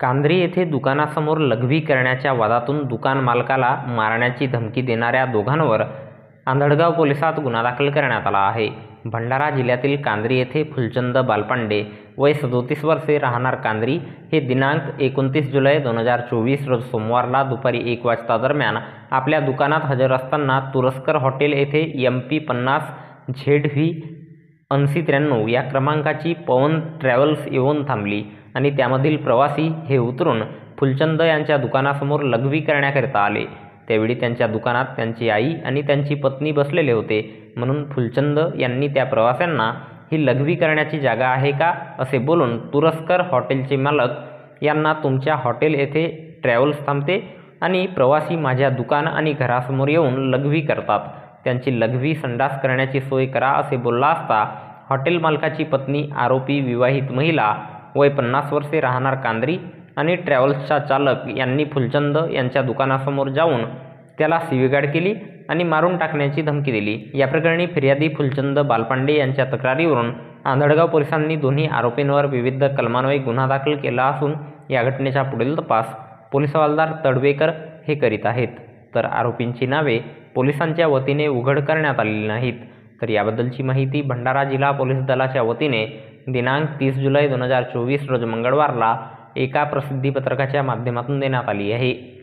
कांद्री येथे दुकानासमोर लघवी करण्याच्या वादातून दुकान मालकाला मारण्याची धमकी देणाऱ्या दोघांवर आंधळगाव पोलिसात गुन्हा दाखल करण्यात आला आहे. भंडारा जिल्ह्यातील कांद्री येथे फुलचंद बालपांडे वय 37 वर्षे राहणार कांद्री हे दिनांक 29 जुलै 2024 रोज सोमवारला दुपारी 1 वाजता दरम्यान आपल्या दुकानात हजर असताना तुरस्कर हॉटेल येथे MP50 ZV 8093 या क्रमांकाची पवन ट्रॅव्हल्स येऊन थांबली आणि त्यामधील प्रवासी हे उतरून फुलचंद यांच्या दुकानासमोर लघवी करण्याकरिता आले. त्यावेळी त्यांच्या दुकानात त्यांची आई आणि त्यांची पत्नी बसलेले होते, म्हणून फुलचंद यांनी त्या प्रवाशांना ही लघवी करण्याची जागा आहे का असे बोलून तुरस्कर हॉटेलचे मालक यांना तुमच्या हॉटेल येथे ट्रॅव्हल्स थांबते आणि प्रवासी माझ्या दुकान आणि घरासमोर येऊन लघवी करतात, त्यांची लघवी संडास करण्याची सोय करा असे बोलला असता हॉटेल मालकाची पत्नी आरोपी विवाहित महिला वय 50 वर्षे राहणार कांद्री आणि ट्रॅव्हल्सचा चालक यांनी फुलचंद यांच्या दुकानासमोर जाऊन त्याला शिवीगाळ केली आणि मारून टाकण्याची धमकी दिली. या प्रकरणी फिर्यादी फुलचंद बालपांडे यांच्या तक्रारीवरून आंधळगाव पोलिसांनी दोन्ही आरोपींवर विविध कलमान्वये गुन्हा दाखल केला असून या घटनेचा पुढील तपास पोलीस हवालदार तडवेकर हे करीत आहेत. तर आरोपींची नावे पोलिसांच्या वतीने उघड करण्यात आलेली नाहीत. तर याबद्दलची माहिती भंडारा जिल्हा पोलीस दलाच्या वतीने दिनांक 30 जुलै 2024 रोज मंगळवारला एका प्रसिद्धीपत्रकाच्या माध्यमातून देण्यात आली आहे.